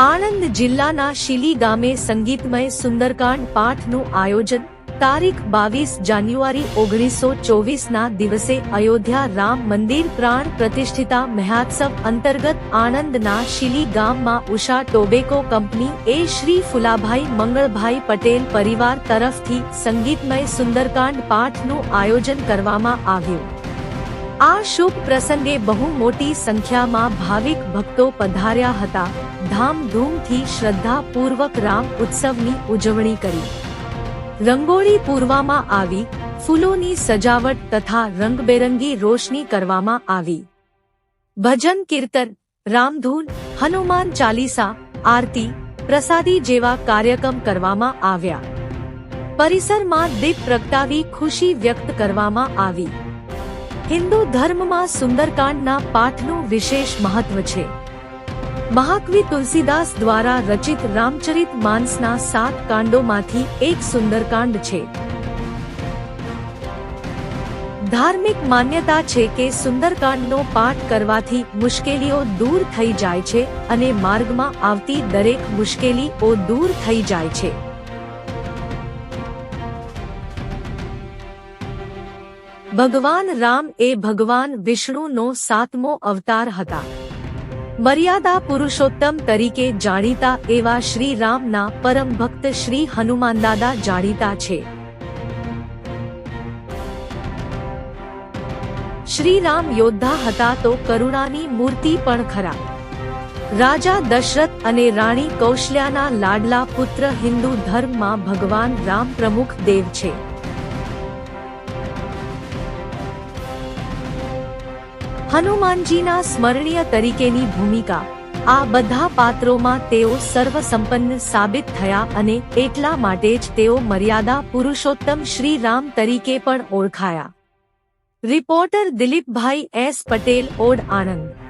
આણંદ જિલ્લાના શીલી ગામે સંગીતમય સુંદરકાંડ પાઠનું આયોજન તારીખ 22 જાન્યુઆરી 1924 ના દિવસે અયોધ્યા રામ મંદિર પ્રાણ પ્રતિષ્ઠિતા મહોત્સવ અંતર્ગત આણંદના શીલી ગામમાં ઉષા ટોબેકો કંપની એ શ્રી ફુલાભાઈ મંગળભાઈ પટેલ પરિવાર તરફથી સંગીતમય સુંદરકાંડ પાઠનું આયોજન કરવામાં આવ્યું। આ શુભ પ્રસંગે બહુ મોટી સંખ્યામાં ભાવિક ભક્તો પધાર્યા હતા। ધામધૂમથી શ્રદ્ધાપૂર્વક રામ ઉત્સવની ઉજવણી કરી। રંગોળી પૂરવામાં આવી, ફૂલોની સજાવટ તથા રંગબેરંગી રોશની કરવામાં આવી। ભજન કીર્તન, રામધૂન, હનુમાન ચાલીસા, આરતી, પ્રસાદી જેવા કાર્યક્રમ કરવામાં આવ્યા। પરિસરમાં દીપ પ્રગટાવી ખુશી વ્યક્ત કરવામાં આવી। હિન્દુ ધર્મમાં સુંદરકાંડના પાઠનું વિશેષ મહત્વ છે। મહાકવિ તુલસીદાસ દ્વારા રચિત રામચરિત માનસના 7 કાંડોમાંથી એક સુંદરકાંડ છે। ધાર્મિક માન્યતા છે કે સુંદરકાંડનો પાઠ કરવાથી મુશ્કેલીઓ દૂર થઈ જાય છે અને માર્ગમાં આવતી દરેક મુશ્કેલીઓ દૂર થઈ જાય છે। ભગવાન રામ એ ભગવાન વિષ્ણુનો 7મો અવતાર હતા। મર્યાદા પુરુષોત્તમ તરીકે જાણીતા એવા શ્રી રામના પરમ ભક્ત શ્રી હનુમાનદાદા જાણીતા છે। શ્રી રામ યોદ્ધા હતા તો કરુણાની મૂર્તિ પણ ખરા। રાજા દશરથ અને રાણી કૌશલ્યાના લાડલા પુત્ર। હિન્દુ ધર્મમાં ભગવાન રામ પ્રમુખ દેવ છે। હનુમાનજીના સ્મરણીય તરીકેની ભૂમિકા, આ બધા પાત્રોમાં તેઓ સર્વસંપન્ન સાબિત થયા અને એટલા માટે જ તેઓ મર્યાદા પુરુષોત્તમ શ્રી રામ તરીકે પણ ઓળખાયા। રિપોર્ટર દિલીપભાઈ એસ પટેલ, ઓડ, આણંદ।